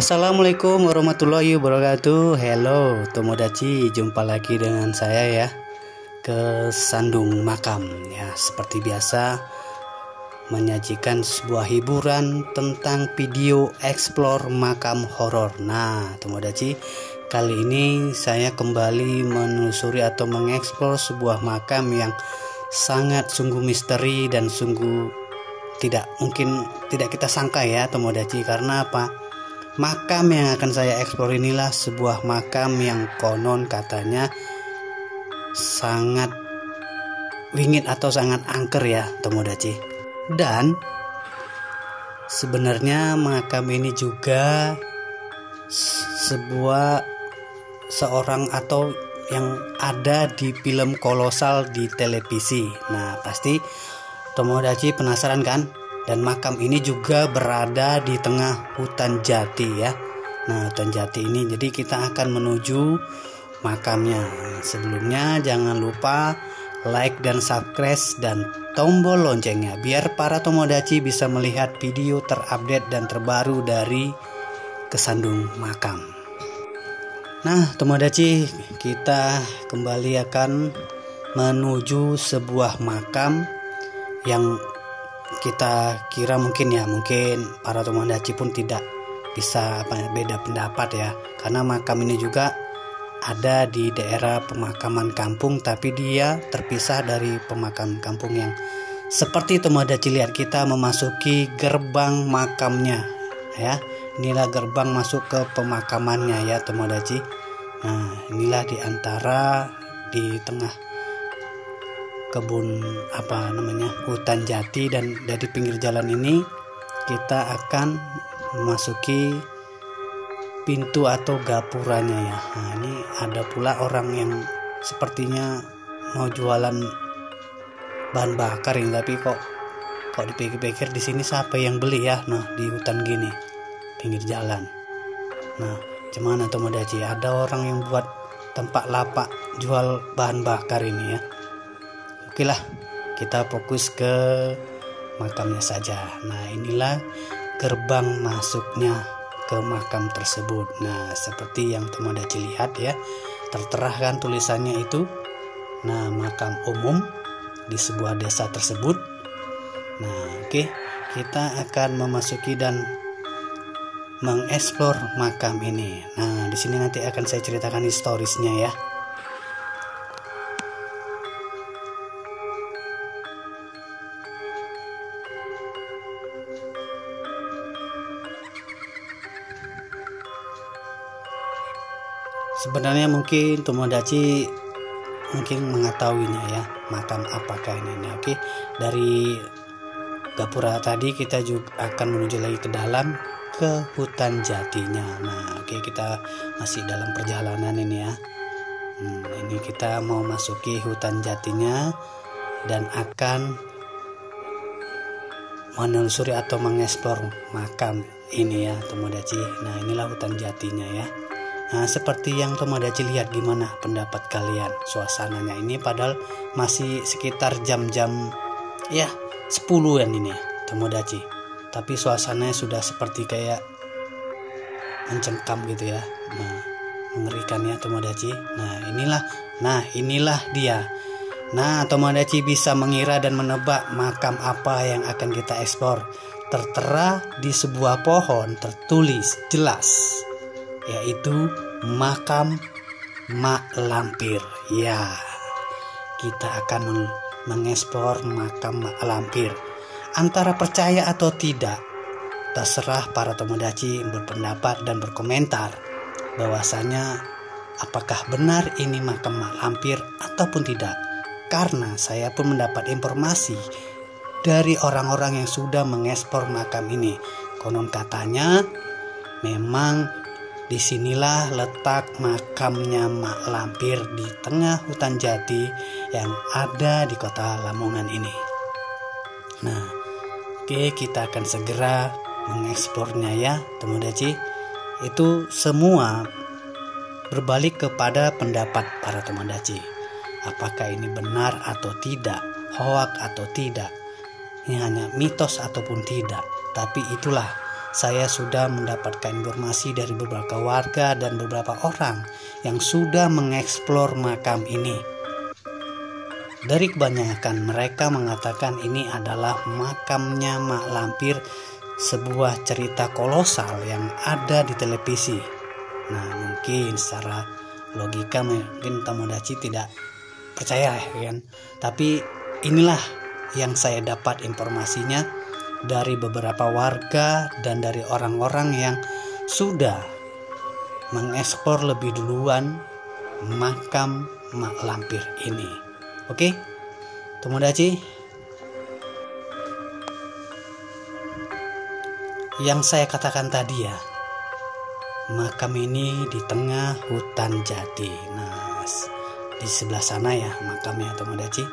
Assalamualaikum warahmatullahi wabarakatuh. Hello Tomodachi, jumpa lagi dengan saya ya, ke Sandung Makam ya. Seperti biasa menyajikan sebuah hiburan tentang video explore makam horor. Nah Tomodachi, kali ini saya kembali menelusuri atau mengeksplor sebuah makam yang sangat sungguh misteri dan sungguh tidak kita sangka ya Tomodachi. Karena apa? Makam yang akan saya eksplor inilah sebuah makam yang konon katanya sangat wingit atau sangat angker ya Tomodachi. Dan sebenarnya makam ini juga seorang atau yang ada di film kolosal di televisi. Nah pasti Tomodachi penasaran kan? Dan makam ini juga berada di tengah hutan jati ya. Nah hutan jati ini, jadi kita akan menuju makamnya. Sebelumnya jangan lupa like dan subscribe dan tombol loncengnya, biar para Tomodachi bisa melihat video terupdate dan terbaru dari Kesandung Makam. Nah Tomodachi, kita kembali akan menuju sebuah makam yang kita kira mungkin para Tomodachi pun tidak bisa beda pendapat ya, karena makam ini juga ada di daerah pemakaman kampung, tapi dia terpisah dari pemakaman kampung yang seperti Tomodachi lihat. Kita memasuki gerbang makamnya ya. Inilah gerbang masuk ke pemakamannya ya Tomodachi. Nah inilah di tengah kebun hutan jati, dan dari pinggir jalan ini kita akan memasuki pintu atau gapuranya ya. Nah ini ada pula orang yang sepertinya mau jualan bahan bakar ini, tapi kok dipikir-pikir di sini siapa yang beli ya? Nah di hutan gini pinggir jalan. Nah gimana Tomodachi, ada orang yang buat tempat lapak jual bahan bakar ini ya. Oke lah, kita fokus ke makamnya saja. Nah inilah gerbang masuknya ke makam tersebut. Nah seperti yang Tomodachi lihat ya, tertera kan tulisannya itu. Nah makam umum di sebuah desa tersebut. Nah oke, kita akan memasuki dan mengeksplor makam ini. Nah di sini nanti akan saya ceritakan historisnya ya. Sebenarnya mungkin Tomodachi mengetahuinya ya, makam apakah ini. Nah, oke, dari gapura tadi kita juga akan menuju lagi ke dalam ke hutan jatinya. Nah oke, kita masih dalam perjalanan ini ya. Ini kita mau masuki hutan jatinya dan akan menelusuri atau mengeksplor makam ini ya Tomodachi. Nah inilah hutan jatinya ya. Nah seperti yang Tomodachi lihat, gimana pendapat kalian suasananya ini? Padahal masih sekitar jam-jam ya 10 ini ya Tomodachi, tapi suasananya sudah seperti kayak mencengkam gitu ya. Nah mengerikan ya Tomodachi. Nah inilah dia. Nah Tomodachi bisa mengira dan menebak makam apa yang akan kita eksplor. Tertera di sebuah pohon tertulis jelas, yaitu makam Mak Lampir ya. Kita akan mengeksplor makam Mak Lampir. Antara percaya atau tidak, terserah para Tomodachi berpendapat dan berkomentar bahwasanya apakah benar ini makam Mak Lampir ataupun tidak. Karena saya pun mendapat informasi dari orang-orang yang sudah mengeksplor makam ini. Konon katanya memang disinilah letak makamnya Mak Lampir di tengah hutan jati yang ada di kota Lamongan ini. Nah, oke, kita akan segera mengeksplornya ya Tomodachi. Itu semua berbalik kepada pendapat para Tomodachi. Apakah ini benar atau tidak, hoak atau tidak, ini hanya mitos ataupun tidak. Tapi itulah saya sudah mendapatkan informasi dari beberapa warga dan beberapa orang yang sudah mengeksplor makam ini. Dari kebanyakan mereka mengatakan ini adalah makamnya Mak Lampir, sebuah cerita kolosal yang ada di televisi. Nah, mungkin secara logika mungkin Tomodachi tidak percaya kan. Tapi inilah yang saya dapat informasinya dari beberapa warga dan dari orang-orang yang sudah mengeksplor lebih duluan makam Mak Lampir ini. Oke, Tomodachi, yang saya katakan tadi ya, makam ini di tengah hutan jati. Nah, di sebelah sana ya makamnya Tomodachi.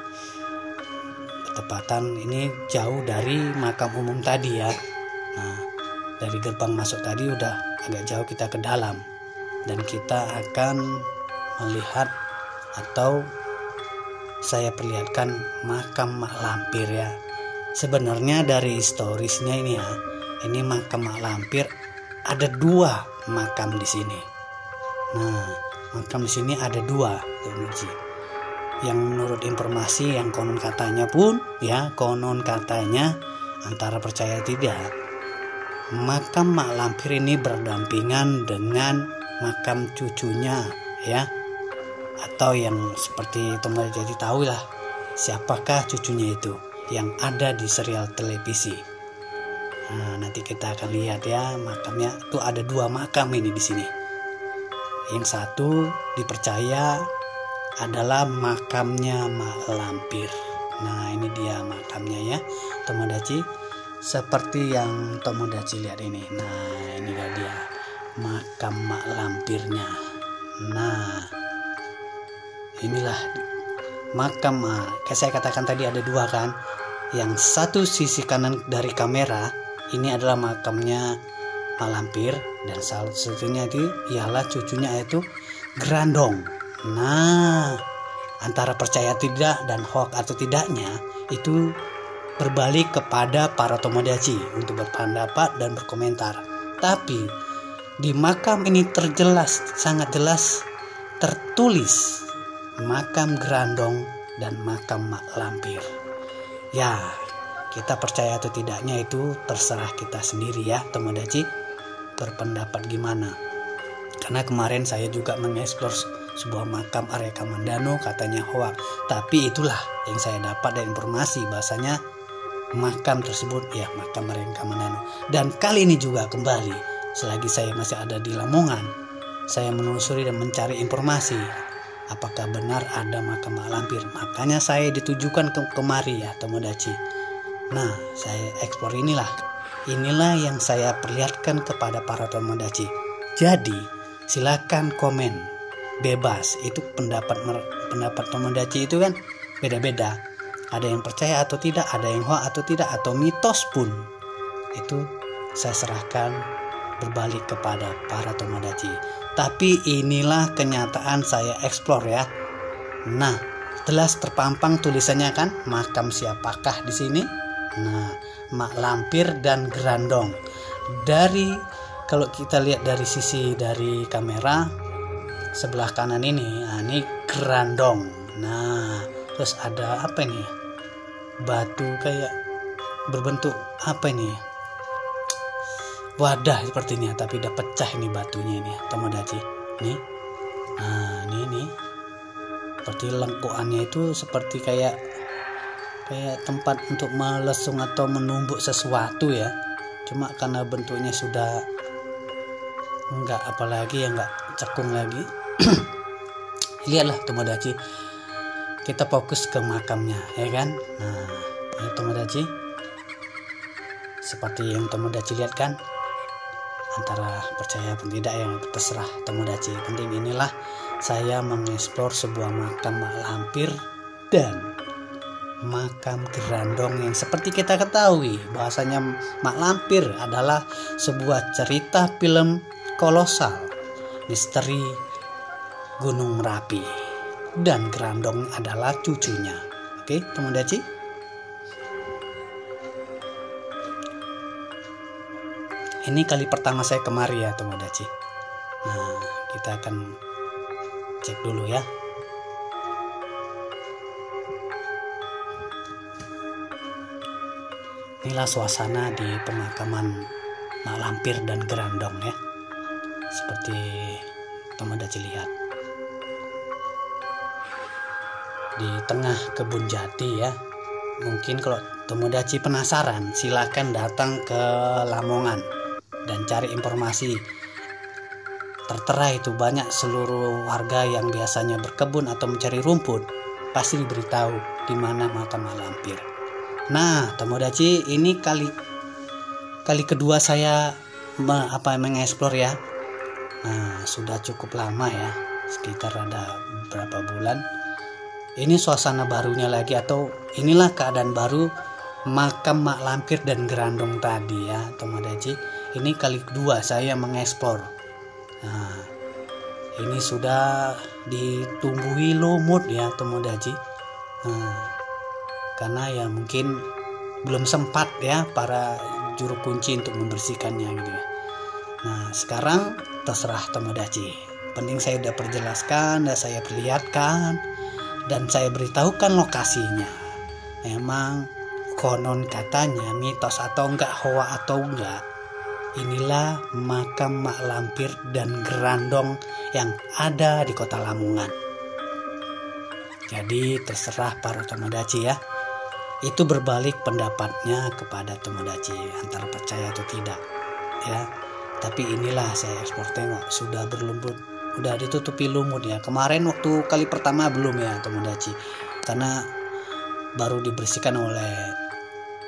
Tepatan ini jauh dari makam umum tadi ya. Nah, dari gerbang masuk tadi udah agak jauh kita ke dalam, dan kita akan melihat atau saya perlihatkan makam Mak Lampir ya. Sebenarnya dari historisnya ini ya, ini makam Mak Lampir ada 2 makam di sini. Nah, makam di sini ada 2 Tomodachi. Yang menurut informasi yang konon katanya pun ya, konon katanya antara percaya tidak, makam Mak Lampir ini berdampingan dengan makam cucunya ya, atau yang seperti Tomodachi jadi tahu lah siapakah cucunya itu yang ada di serial televisi. Nah, nanti kita akan lihat ya makamnya tuh ada 2 makam ini di sini. Yang satu dipercaya adalah makamnya Mak Lampir. Nah, ini dia makamnya ya Tomodachi, seperti yang Tomodachi lihat ini. Nah, ini dia makam Mak Lampirnya. Nah, inilah makam. Kayak saya katakan tadi ada 2 kan. Yang satu sisi kanan dari kamera ini adalah makamnya Mak Lampir, dan salah satunya itu ialah cucunya yaitu Grandong. Nah, antara percaya tidak dan hoax atau tidaknya itu berbalik kepada para Tomodachi untuk berpendapat dan berkomentar. Tapi di makam ini sangat jelas tertulis makam Grandong dan makam Mak Lampir. Ya, kita percaya atau tidaknya itu terserah kita sendiri ya Tomodachi, berpendapat gimana. Karena kemarin saya juga mengeksplor sebuah makam Arya Kamandano, katanya hoax. Tapi itulah yang saya dapat dari informasi bahasanya makam tersebut ya makam Arya Kamandano. Dan kali ini juga kembali, selagi saya masih ada di Lamongan, saya menelusuri dan mencari informasi apakah benar ada makam Mak Lampir. Makanya saya ditujukan kemari ya Tomodachi. Nah, saya eksplor inilah yang saya perlihatkan kepada para Tomodachi. Jadi silakan komen bebas. Itu pendapat Tomodachi itu kan beda-beda. Ada yang percaya atau tidak, ada yang hoax atau tidak, atau mitos pun. Itu saya serahkan berbalik kepada para Tomodachi. Tapi inilah kenyataan saya eksplor ya. Nah, jelas terpampang tulisannya kan, makam siapakah di sini? Nah, Mak Lampir dan Grandong. Kalau kita lihat dari sisi dari kamera sebelah kanan ini, ini Grandong. Nah, terus ada apa ini? Batu kayak berbentuk apa ini? Wadah sepertinya, tapi udah pecah ini batunya ini Tomodachi. Nih. Nah, ini seperti lengkuannya itu seperti kayak tempat untuk melesung atau menumbuk sesuatu ya. Cuma karena bentuknya sudah enggak cekung lagi. Lihatlah Tomodachi, kita fokus ke makamnya ya kan. Nah, ini Tomodachi, seperti yang Tomodachi lihat kan, antara percaya pun tidak yang terserah Tomodachi. Penting inilah saya mengeksplor sebuah makam Mak Lampir dan makam Grandong yang seperti kita ketahui bahwasanya Mak Lampir adalah sebuah cerita film kolosal misteri Gunung Merapi, dan Grandong adalah cucunya. Oke, Tomodachi. Ini kali pertama saya kemari ya Tomodachi. Nah, kita akan cek dulu ya. Inilah suasana di pemakaman Mak Lampir dan Gerandong ya. Seperti Tomodachi lihat. Di tengah kebun jati ya. Mungkin kalau Tomodachi penasaran, silakan datang ke Lamongan dan cari informasi. Tertera itu banyak seluruh warga yang biasanya berkebun atau mencari rumput pasti diberitahu di mana makam Mak Lampir. Nah, Tomodachi ini kali kedua saya mengeksplor ya. Nah, sudah cukup lama ya, sekitar ada beberapa bulan. Ini suasana barunya lagi, atau inilah keadaan baru makam Mak Lampir dan Gerandong tadi ya Tomodachi. Ini kali kedua saya mengeksplor. Nah, ini sudah ditumbuhi lumut ya Tomodachi. Nah, karena ya mungkin belum sempat ya para juru kunci untuk membersihkannya gitu ya. Nah, sekarang terserah Tomodachi. Penting saya udah perjelaskan, dan saya perlihatkan, dan saya beritahukan lokasinya. Memang konon katanya, mitos atau enggak, hoa atau enggak, inilah makam Mak Lampir dan Gerandong yang ada di kota Lamongan. Jadi terserah para Tomodachi ya. Itu berbalik pendapatnya kepada Tomodachi, antara percaya atau tidak ya. Tapi inilah saya ekspor, tengok sudah berlumpur, udah ditutupi lumut ya. Kemarin waktu kali pertama belum ya Tomodachi, karena baru dibersihkan oleh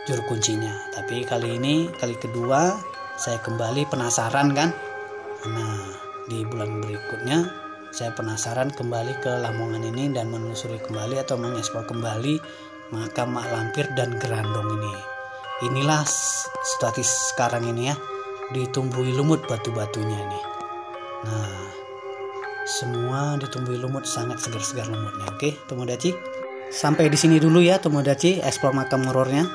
juru kuncinya. Tapi kali ini kali kedua saya kembali penasaran kan. Nah, di bulan berikutnya saya penasaran kembali ke Lamongan ini dan menelusuri kembali atau mengeksplor kembali makam Mak Lampir dan Gerandong ini. Inilah situasi sekarang ini ya, ditumbuhi lumut batu-batunya nih. Nah, semua ditumbuhi lumut, sangat segar-segar lumutnya. Oke Tomodachi, sampai di sini dulu ya Tomodachi eksplor makam horornya.